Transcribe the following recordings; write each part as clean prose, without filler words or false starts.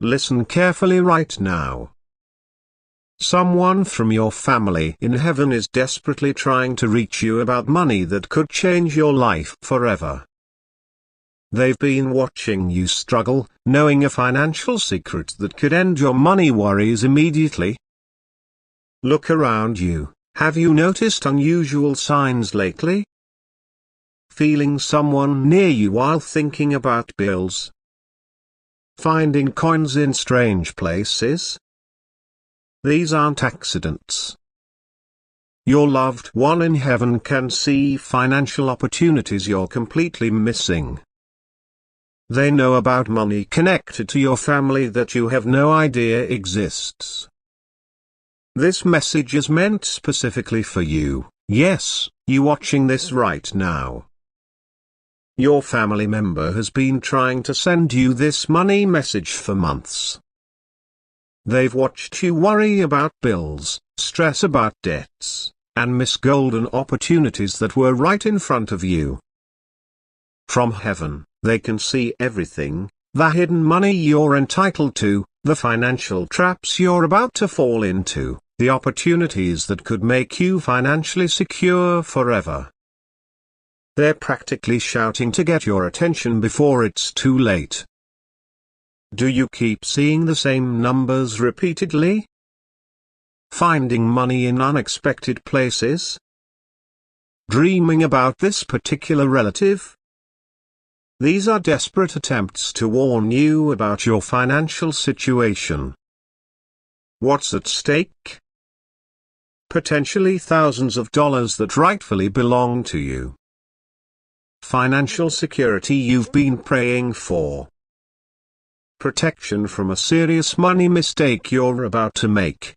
Listen carefully right now. Someone from your family in heaven is desperately trying to reach you about money that could change your life forever. They've been watching you struggle, knowing a financial secret that could end your money worries immediately. Look around you. Have you noticed unusual signs lately? Feeling someone near you while thinking about bills? Finding coins in strange places? These aren't accidents. Your loved one in heaven can see financial opportunities you're completely missing. They know about money connected to your family that you have no idea exists. This message is meant specifically for you, yes, you watching this right now. Your family member has been trying to send you this money message for months. They've watched you worry about bills, stress about debts, and miss golden opportunities that were right in front of you. From heaven, they can see everything, the hidden money you're entitled to, the financial traps you're about to fall into, the opportunities that could make you financially secure forever. They're practically shouting to get your attention before it's too late. Do you keep seeing the same numbers repeatedly? Finding money in unexpected places? Dreaming about this particular relative? These are desperate attempts to warn you about your financial situation. What's at stake? Potentially thousands of dollars that rightfully belong to you. Financial security you've been praying for. Protection from a serious money mistake you're about to make.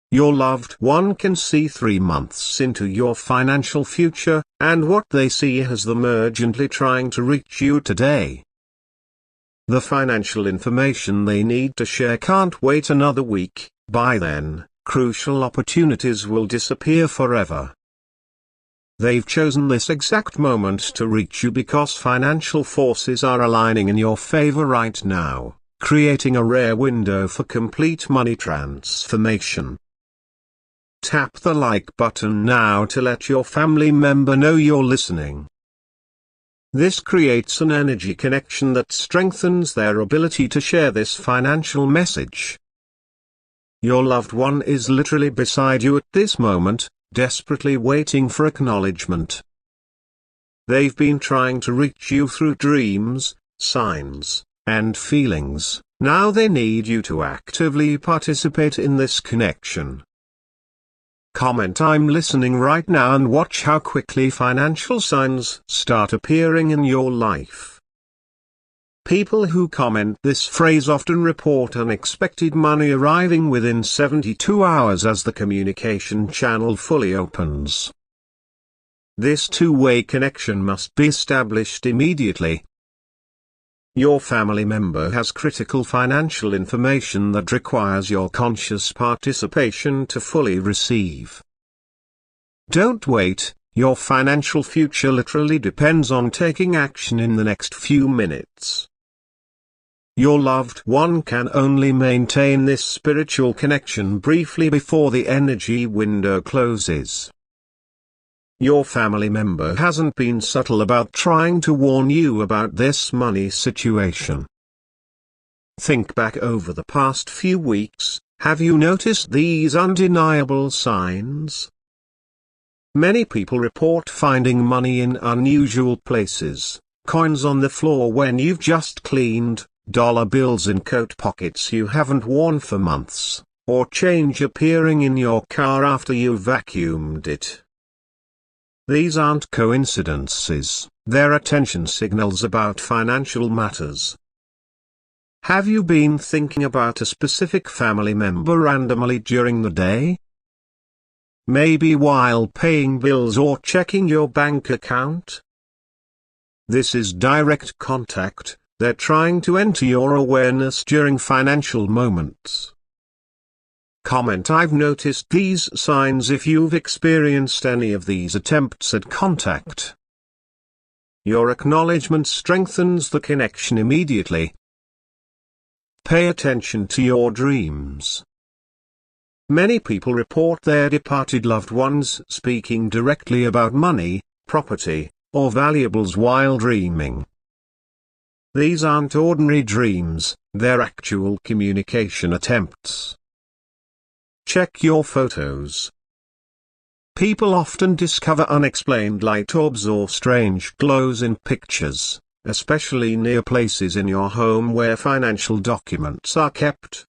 Your loved one can see 3 months into your financial future, and what they see has them urgently trying to reach you today. The financial information they need to share can't wait another week. By then, crucial opportunities will disappear forever. They've chosen this exact moment to reach you because financial forces are aligning in your favor right now, creating a rare window for complete money transformation. Tap the like button now to let your family member know you're listening. This creates an energy connection that strengthens their ability to share this financial message. Your loved one is literally beside you at this moment, desperately waiting for acknowledgement. They've been trying to reach you through dreams, signs, and feelings. Now they need you to actively participate in this connection. Comment "I'm listening" right now and watch how quickly financial signs start appearing in your life. People who comment this phrase often report unexpected money arriving within 72 hours as the communication channel fully opens. This two-way connection must be established immediately. Your family member has critical financial information that requires your conscious participation to fully receive. Don't wait, your financial future literally depends on taking action in the next few minutes. Your loved one can only maintain this spiritual connection briefly before the energy window closes. Your family member hasn't been subtle about trying to warn you about this money situation. Think back over the past few weeks, have you noticed these undeniable signs? Many people report finding money in unusual places, coins on the floor when you've just cleaned, dollar bills in coat pockets you haven't worn for months, or change appearing in your car after you've vacuumed it. These aren't coincidences, they're attention signals about financial matters. Have you been thinking about a specific family member randomly during the day? Maybe while paying bills or checking your bank account? This is direct contact, they're trying to enter your awareness during financial moments. Comment "I've noticed these signs" if you've experienced any of these attempts at contact. Your acknowledgement strengthens the connection immediately. Pay attention to your dreams. Many people report their departed loved ones speaking directly about money, property, or valuables while dreaming. These aren't ordinary dreams, they're actual communication attempts. Check your photos. People often discover unexplained light orbs or strange glows in pictures, especially near places in your home where financial documents are kept.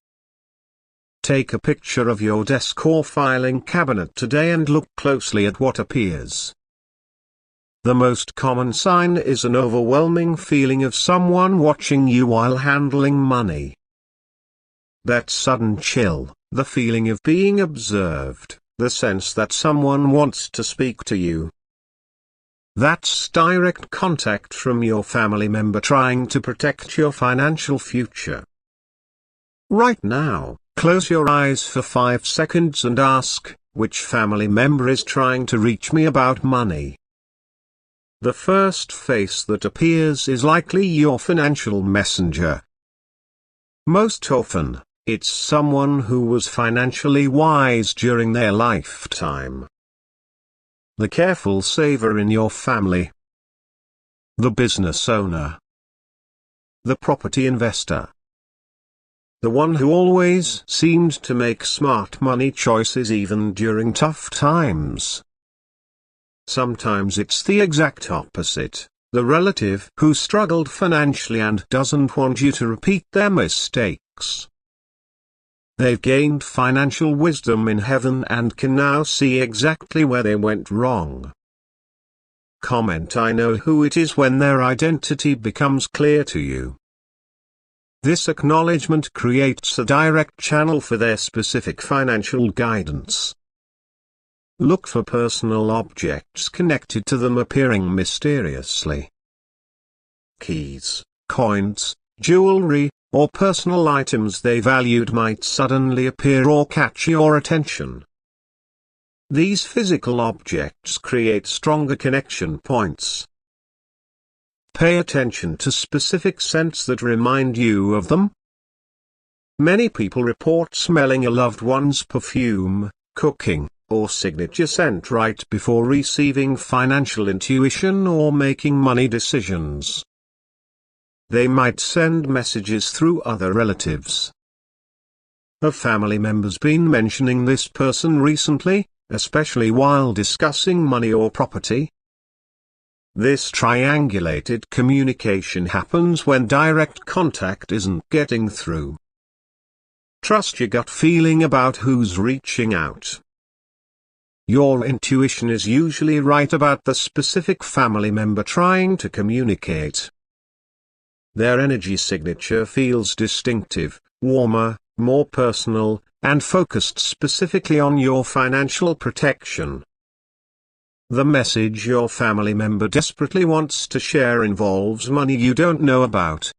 Take a picture of your desk or filing cabinet today and look closely at what appears. The most common sign is an overwhelming feeling of someone watching you while handling money. That sudden chill, the feeling of being observed, the sense that someone wants to speak to you. That's direct contact from your family member trying to protect your financial future. Right now, close your eyes for 5 seconds and ask, which family member is trying to reach me about money? The first face that appears is likely your financial messenger. Most often, it's someone who was financially wise during their lifetime. The careful saver in your family. The business owner. The property investor. The one who always seemed to make smart money choices even during tough times. Sometimes it's the exact opposite, the relative who struggled financially and doesn't want you to repeat their mistakes. They've gained financial wisdom in heaven and can now see exactly where they went wrong. Comment "I know who it is" when their identity becomes clear to you. This acknowledgement creates a direct channel for their specific financial guidance. Look for personal objects connected to them appearing mysteriously. Keys, coins, jewelry, or personal items they valued might suddenly appear or catch your attention. These physical objects create stronger connection points. Pay attention to specific scents that remind you of them. Many people report smelling a loved one's perfume, cooking, or signature scent right before receiving financial intuition or making money decisions. They might send messages through other relatives. Have family members been mentioning this person recently, especially while discussing money or property? This triangulated communication happens when direct contact isn't getting through. Trust your gut feeling about who's reaching out. Your intuition is usually right about the specific family member trying to communicate. Their energy signature feels distinctive, warmer, more personal, and focused specifically on your financial protection. The message your family member desperately wants to share involves money you don't know about.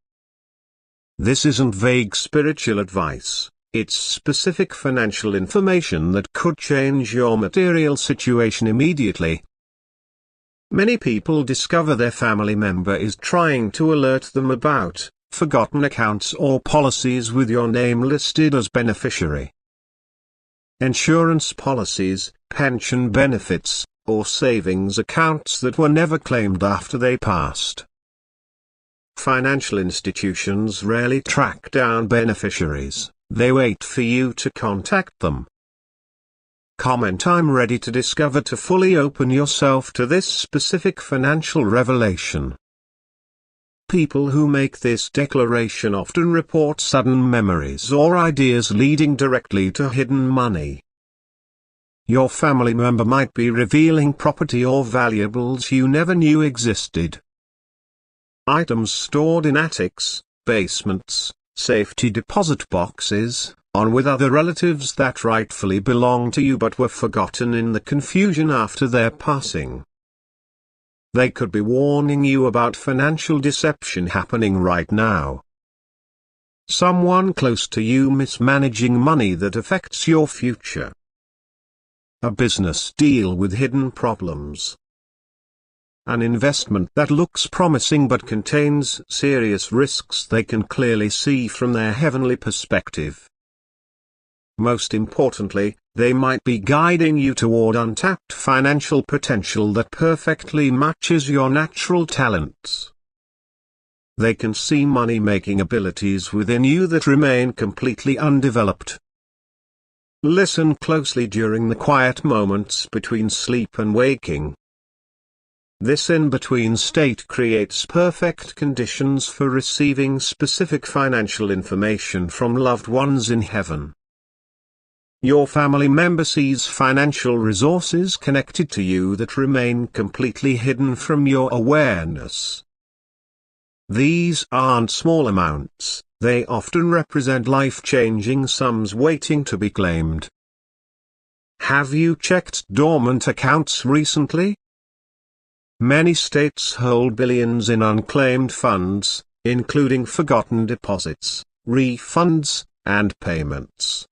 This isn't vague spiritual advice. It's specific financial information that could change your material situation immediately. Many people discover their family member is trying to alert them about forgotten accounts or policies with your name listed as beneficiary. Insurance policies, pension benefits, or savings accounts that were never claimed after they passed. Financial institutions rarely track down beneficiaries. They wait for you to contact them. Comment "I'm ready to discover" to fully open yourself to this specific financial revelation. People who make this declaration often report sudden memories or ideas leading directly to hidden money. Your family member might be revealing property or valuables you never knew existed. Items stored in attics, basements, safety deposit boxes, on with other relatives that rightfully belong to you but were forgotten in the confusion after their passing. They could be warning you about financial deception happening right now. Someone close to you mismanaging money that affects your future. A business deal with hidden problems. an investment that looks promising but contains serious risks they can clearly see from their heavenly perspective. Most importantly, they might be guiding you toward untapped financial potential that perfectly matches your natural talents. They can see money-making abilities within you that remain completely undeveloped. Listen closely during the quiet moments between sleep and waking. This in-between state creates perfect conditions for receiving specific financial information from loved ones in heaven. Your family member sees financial resources connected to you that remain completely hidden from your awareness. These aren't small amounts, they often represent life-changing sums waiting to be claimed. Have you checked dormant accounts recently? Many states hold billions in unclaimed funds, including forgotten deposits, refunds, and payments.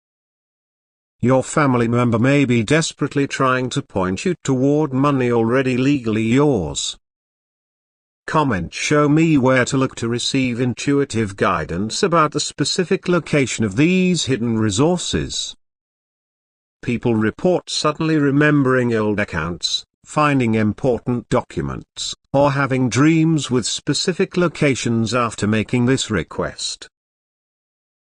Your family member may be desperately trying to point you toward money already legally yours. Comment "Show me where to look" to receive intuitive guidance about the specific location of these hidden resources. People report suddenly remembering old accounts, finding important documents, or having dreams with specific locations after making this request.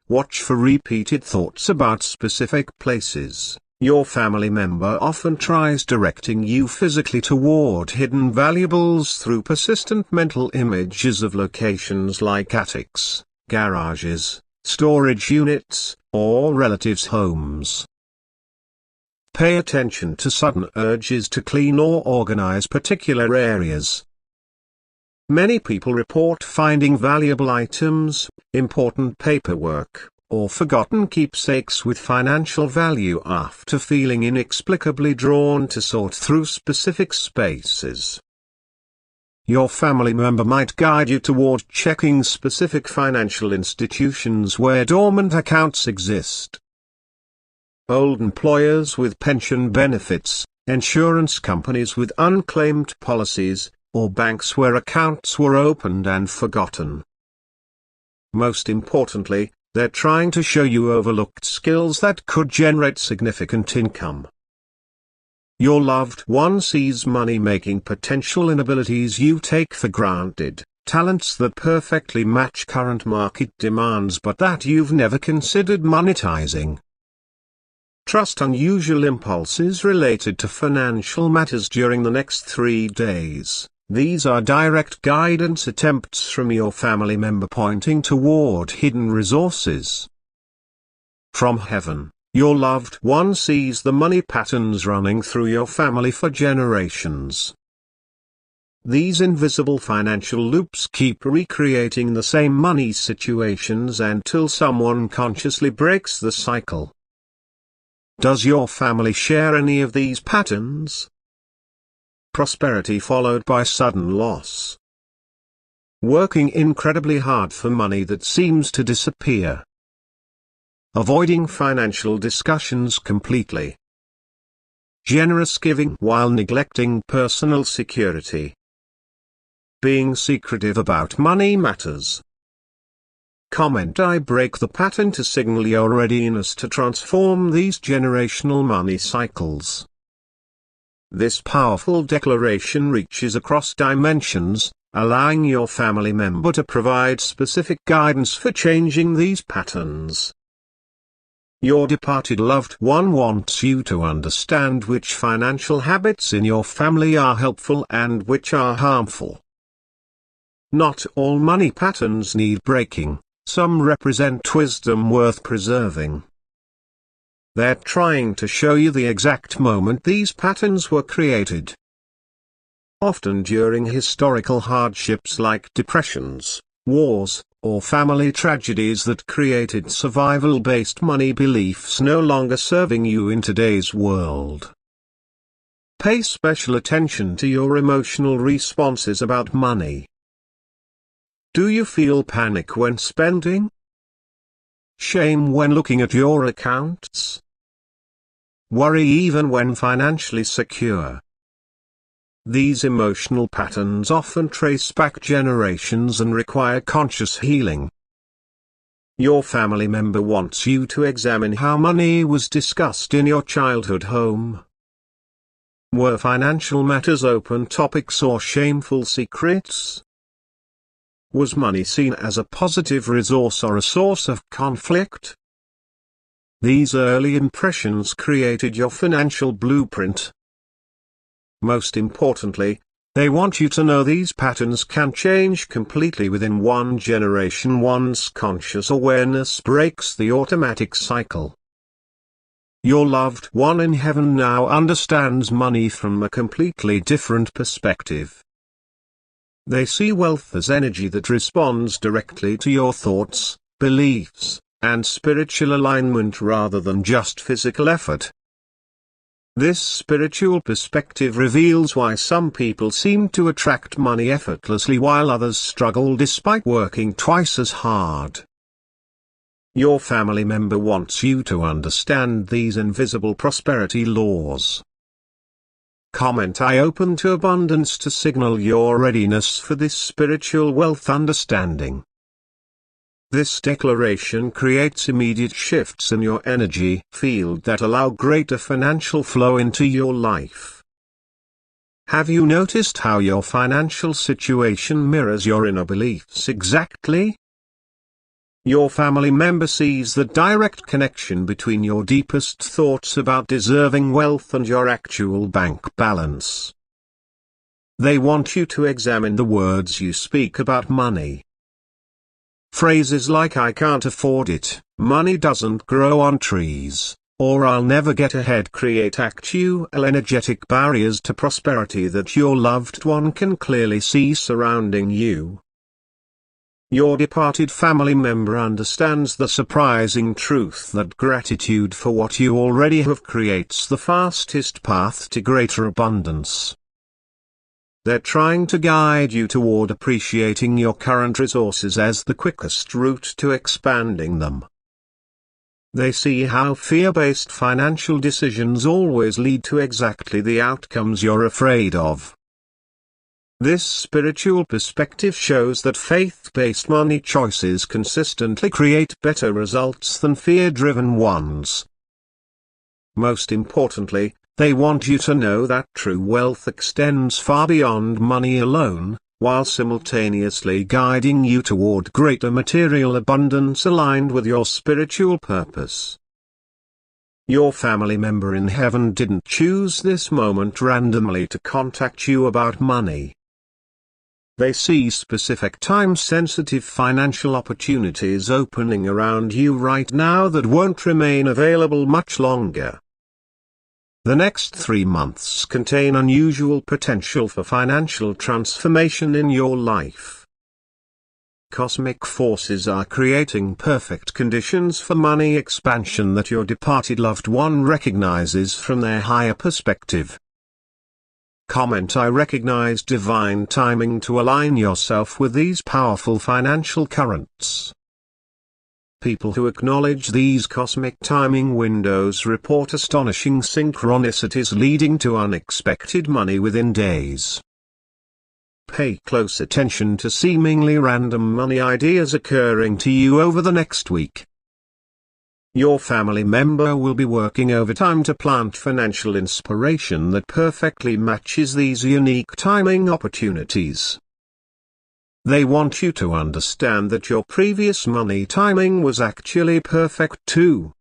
Watch for repeated thoughts about specific places. Your family member often tries directing you physically toward hidden valuables through persistent mental images of locations like attics, garages, storage units, or relatives' homes. Pay attention to sudden urges to clean or organize particular areas. Many people report finding valuable items, important paperwork, or forgotten keepsakes with financial value after feeling inexplicably drawn to sort through specific spaces. Your family member might guide you toward checking specific financial institutions where dormant accounts exist. Old employers with pension benefits, insurance companies with unclaimed policies, or banks where accounts were opened and forgotten. Most importantly, they're trying to show you overlooked skills that could generate significant income. Your loved one sees money-making potential in abilities you take for granted, talents that perfectly match current market demands but that you've never considered monetizing. Trust unusual impulses related to financial matters during the next 3 days. These are direct guidance attempts from your family member pointing toward hidden resources. From heaven, your loved one sees the money patterns running through your family for generations. These invisible financial loops keep recreating the same money situations until someone consciously breaks the cycle. Does your family share any of these patterns? Prosperity followed by sudden loss. Working incredibly hard for money that seems to disappear. Avoiding financial discussions completely. Generous giving while neglecting personal security. Being secretive about money matters. Comment "I break the pattern" to signal your readiness to transform these generational money cycles. This powerful declaration reaches across dimensions, allowing your family member to provide specific guidance for changing these patterns. Your departed loved one wants you to understand which financial habits in your family are helpful and which are harmful. Not all money patterns need breaking, some represent wisdom worth preserving. They're trying to show you the exact moment these patterns were created. Often during historical hardships like depressions, wars, or family tragedies that created survival-based money beliefs no longer serving you in today's world. Pay special attention to your emotional responses about money. Do you feel panic when spending? Shame when looking at your accounts? Worry even when financially secure? These emotional patterns often trace back generations and require conscious healing. Your family member wants you to examine how money was discussed in your childhood home. Were financial matters open topics or shameful secrets? Was money seen as a positive resource or a source of conflict? These early impressions created your financial blueprint. Most importantly, they want you to know these patterns can change completely within one generation once conscious awareness breaks the automatic cycle. Your loved one in heaven now understands money from a completely different perspective. They see wealth as energy that responds directly to your thoughts, beliefs, and spiritual alignment rather than just physical effort. This spiritual perspective reveals why some people seem to attract money effortlessly while others struggle despite working twice as hard. Your family member wants you to understand these invisible prosperity laws. Comment: I open to abundance to signal your readiness for this spiritual wealth understanding. This declaration creates immediate shifts in your energy field that allow greater financial flow into your life. Have you noticed how your financial situation mirrors your inner beliefs exactly? Your family member sees the direct connection between your deepest thoughts about deserving wealth and your actual bank balance. They want you to examine the words you speak about money. Phrases like "I can't afford it," "money doesn't grow on trees," or "I'll never get ahead" create actual energetic barriers to prosperity that your loved one can clearly see surrounding you. Your departed family member understands the surprising truth that gratitude for what you already have creates the fastest path to greater abundance. They're trying to guide you toward appreciating your current resources as the quickest route to expanding them. They see how fear-based financial decisions always lead to exactly the outcomes you're afraid of. This spiritual perspective shows that faith-based money choices consistently create better results than fear-driven ones. Most importantly, they want you to know that true wealth extends far beyond money alone, while simultaneously guiding you toward greater material abundance aligned with your spiritual purpose. Your family member in heaven didn't choose this moment randomly to contact you about money. They see specific time-sensitive financial opportunities opening around you right now that won't remain available much longer. The next 3 months contain unusual potential for financial transformation in your life. Cosmic forces are creating perfect conditions for money expansion that your departed loved one recognizes from their higher perspective. Comment: I recognize divine timing to align yourself with these powerful financial currents. People who acknowledge these cosmic timing windows report astonishing synchronicities leading to unexpected money within days. Pay close attention to seemingly random money ideas occurring to you over the next week. Your family member will be working overtime to plant financial inspiration that perfectly matches these unique timing opportunities. They want you to understand that your previous money timing was actually perfect too.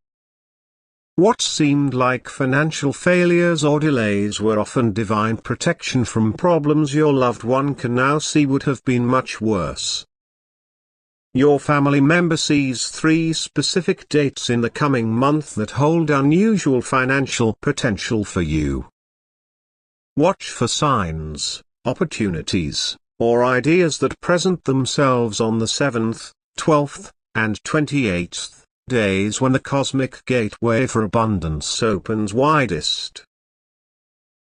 What seemed like financial failures or delays were often divine protection from problems your loved one can now see would have been much worse. Your family member sees 3 specific dates in the coming month that hold unusual financial potential for you. Watch for signs, opportunities, or ideas that present themselves on the 7th, 12th, and 28th days when the cosmic gateway for abundance opens widest.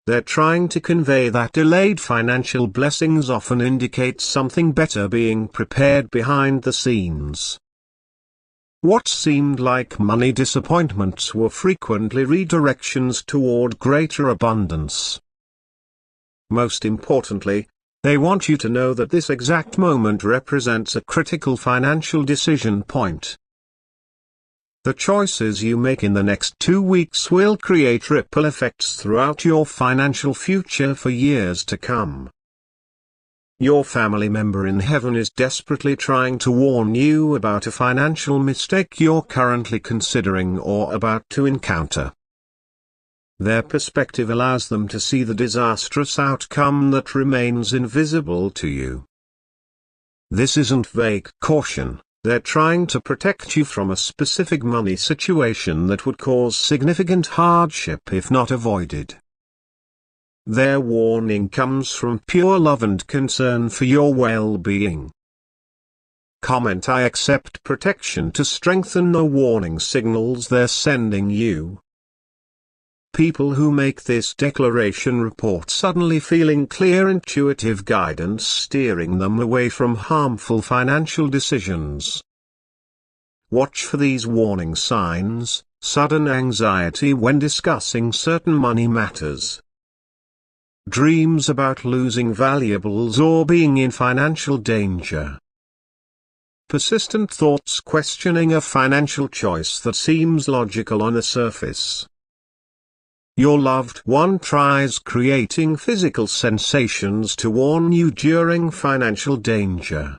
They're trying to convey that delayed financial blessings often indicate something better being prepared behind the scenes. What seemed like money disappointments were frequently redirections toward greater abundance. Most importantly, they want you to know that this exact moment represents a critical financial decision point. The choices you make in the next 2 weeks will create ripple effects throughout your financial future for years to come. Your family member in heaven is desperately trying to warn you about a financial mistake you're currently considering or about to encounter. Their perspective allows them to see the disastrous outcome that remains invisible to you. This isn't vague caution. They're trying to protect you from a specific money situation that would cause significant hardship if not avoided. Their warning comes from pure love and concern for your well-being. Comment: I accept protection to strengthen the warning signals they're sending you. People who make this declaration report suddenly feeling clear intuitive guidance steering them away from harmful financial decisions. Watch for these warning signs: sudden anxiety when discussing certain money matters, dreams about losing valuables or being in financial danger, persistent thoughts questioning a financial choice that seems logical on the surface. Your loved one tries creating physical sensations to warn you during financial danger.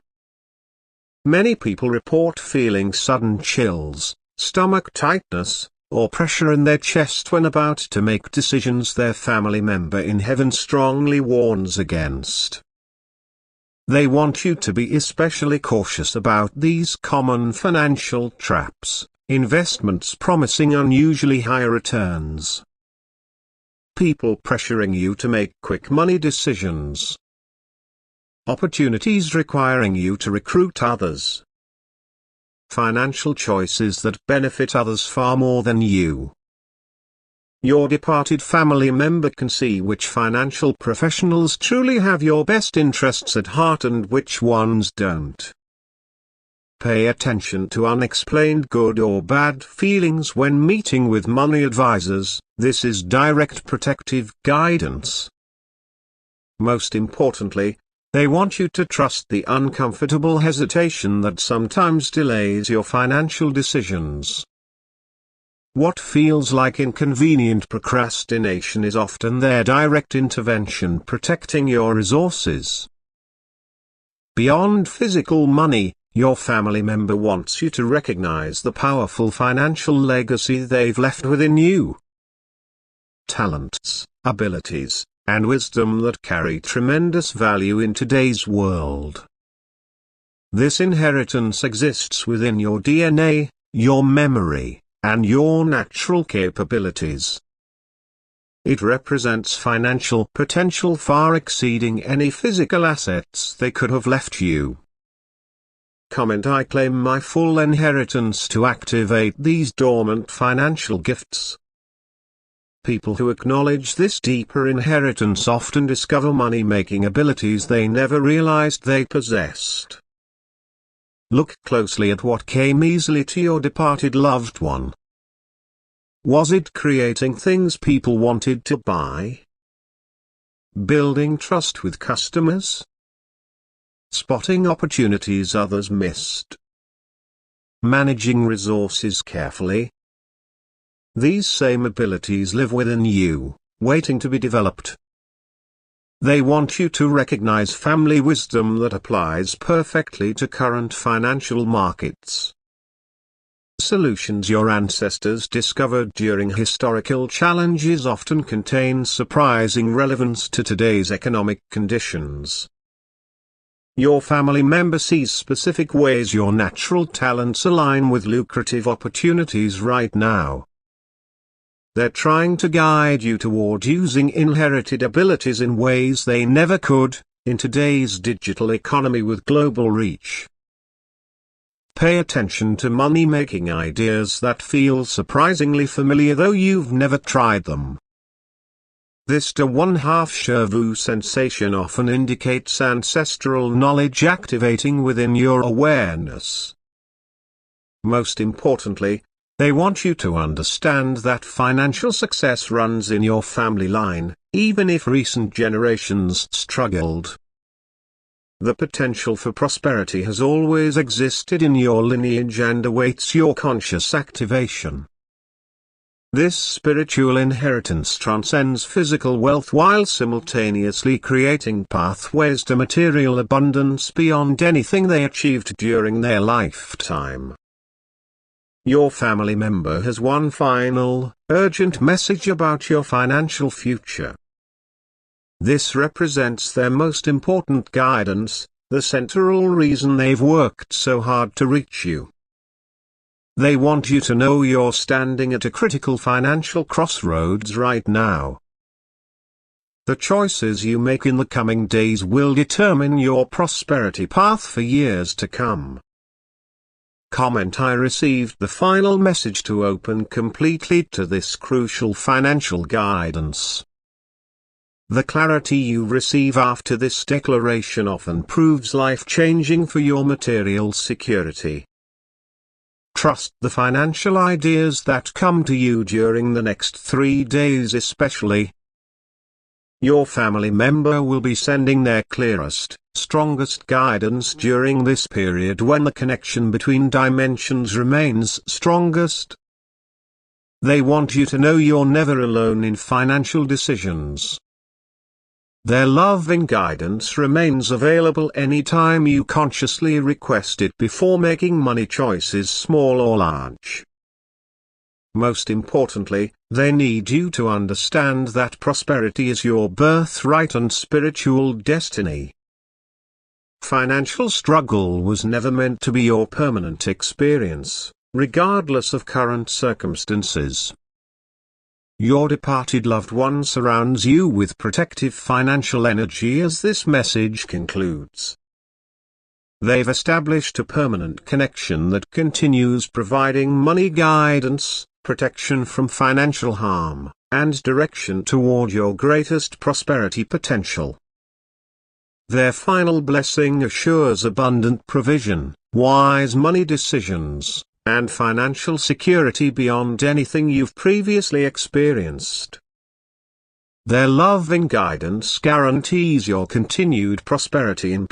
Many people report feeling sudden chills, stomach tightness, or pressure in their chest when about to make decisions their family member in heaven strongly warns against. They want you to be especially cautious about these common financial traps: investments promising unusually high returns, people pressuring you to make quick money decisions, opportunities requiring you to recruit others, financial choices that benefit others far more than you. Your departed family member can see which financial professionals truly have your best interests at heart and which ones don't. Pay attention to unexplained good or bad feelings when meeting with money advisors. This is direct protective guidance. Most importantly, they want you to trust the uncomfortable hesitation that sometimes delays your financial decisions. What feels like inconvenient procrastination is often their direct intervention protecting your resources. Beyond physical money, your family member wants you to recognize the powerful financial legacy they've left within you. Talents, abilities, and wisdom that carry tremendous value in today's world. This inheritance exists within your DNA, your memory, and your natural capabilities. It represents financial potential far exceeding any physical assets they could have left you. Comment: I claim my full inheritance to activate these dormant financial gifts. People who acknowledge this deeper inheritance often discover money-making abilities they never realized they possessed. Look closely at what came easily to your departed loved one. Was it creating things people wanted to buy? Building trust with customers? Spotting opportunities others missed? Managing resources carefully? These same abilities live within you, waiting to be developed. They want you to recognize family wisdom that applies perfectly to current financial markets. Solutions your ancestors discovered during historical challenges often contain surprising relevance to today's economic conditions. Your family member sees specific ways your natural talents align with lucrative opportunities right now. They're trying to guide you toward using inherited abilities in ways they never could, in today's digital economy with global reach. Pay attention to money-making ideas that feel surprisingly familiar though you've never tried them. This one-half-share vu sensation often indicates ancestral knowledge activating within your awareness. Most importantly, they want you to understand that financial success runs in your family line, even if recent generations struggled. The potential for prosperity has always existed in your lineage and awaits your conscious activation. This spiritual inheritance transcends physical wealth while simultaneously creating pathways to material abundance beyond anything they achieved during their lifetime. Your family member has one final, urgent message about your financial future. This represents their most important guidance, the central reason they've worked so hard to reach you. They want you to know you're standing at a critical financial crossroads right now. The choices you make in the coming days will determine your prosperity path for years to come. I received the final message to open completely to this crucial financial guidance. The clarity you receive after this declaration often proves life-changing for your material security. Trust the financial ideas that come to you during the next 3 days especially. Your family member will be sending their clearest, strongest guidance during this period when the connection between dimensions remains strongest. They want you to know you're never alone in financial decisions. Their loving guidance remains available anytime you consciously request it before making money choices small or large. Most importantly, they need you to understand that prosperity is your birthright and spiritual destiny. Financial struggle was never meant to be your permanent experience, regardless of current circumstances. Your departed loved one surrounds you with protective financial energy as this message concludes. They've established a permanent connection that continues providing money guidance, protection from financial harm, and direction toward your greatest prosperity potential. Their final blessing assures abundant provision, wise money decisions, and financial security beyond anything you've previously experienced. Their loving guidance guarantees your continued prosperity in